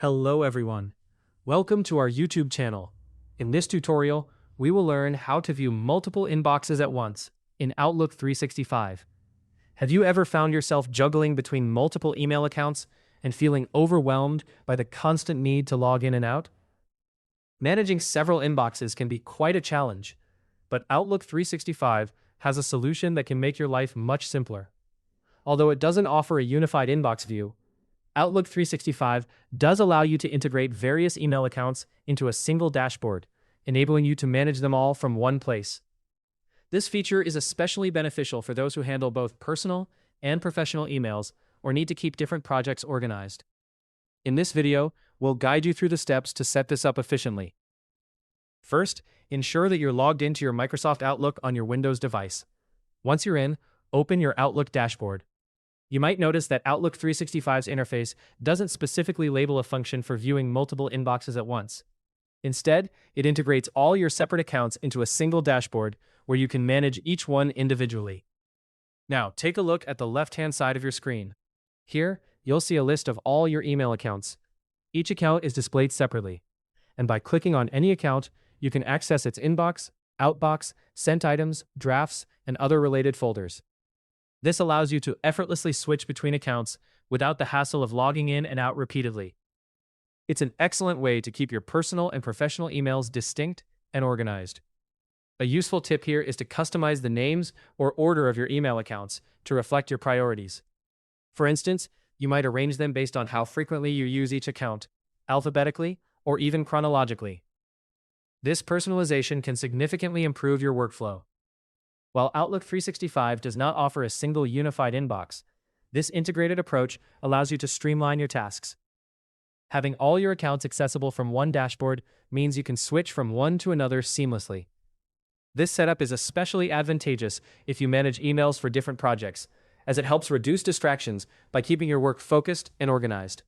Hello everyone. Welcome to our YouTube channel. In this tutorial, we will learn how to view multiple inboxes at once in Outlook 365. Have you ever found yourself juggling between multiple email accounts and feeling overwhelmed by the constant need to log in and out? Managing several inboxes can be quite a challenge, but Outlook 365 has a solution that can make your life much simpler. Although it doesn't offer a unified inbox view, Outlook 365 does allow you to integrate various email accounts into a single dashboard, enabling you to manage them all from one place. This feature is especially beneficial for those who handle both personal and professional emails or need to keep different projects organized. In this video, we'll guide you through the steps to set this up efficiently. First, ensure that you're logged into your Microsoft Outlook on your Windows device. Once you're in, open your Outlook dashboard. You might notice that Outlook 365's interface doesn't specifically label a function for viewing multiple inboxes at once. Instead, it integrates all your separate accounts into a single dashboard where you can manage each one individually. Now, take a look at the left-hand side of your screen. Here, you'll see a list of all your email accounts. Each account is displayed separately, and by clicking on any account, you can access its inbox, outbox, sent items, drafts, and other related folders. This allows you to effortlessly switch between accounts without the hassle of logging in and out repeatedly. It's an excellent way to keep your personal and professional emails distinct and organized. A useful tip here is to customize the names or order of your email accounts to reflect your priorities. For instance, you might arrange them based on how frequently you use each account, alphabetically or even chronologically. This personalization can significantly improve your workflow. While Outlook 365 does not offer a single unified inbox, this integrated approach allows you to streamline your tasks. Having all your accounts accessible from one dashboard means you can switch from one to another seamlessly. This setup is especially advantageous if you manage emails for different projects, as it helps reduce distractions by keeping your work focused and organized.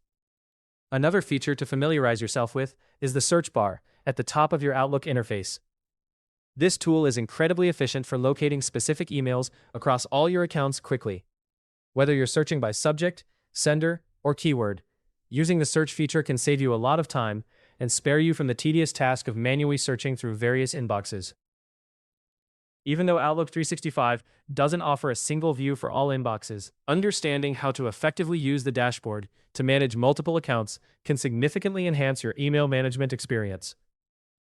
Another feature to familiarize yourself with is the search bar at the top of your Outlook interface. This tool is incredibly efficient for locating specific emails across all your accounts quickly. Whether you're searching by subject, sender, or keyword, using the search feature can save you a lot of time and spare you from the tedious task of manually searching through various inboxes. Even though Outlook 365 doesn't offer a single view for all inboxes, understanding how to effectively use the dashboard to manage multiple accounts can significantly enhance your email management experience.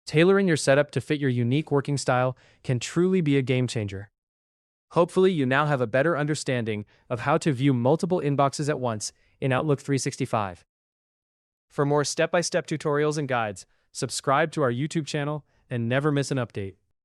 Tailoring your setup to fit your unique working style can truly be a game changer. Hopefully, you now have a better understanding of how to view multiple inboxes at once in Outlook 365. For more step-by-step tutorials and guides, subscribe to our YouTube channel and never miss an update.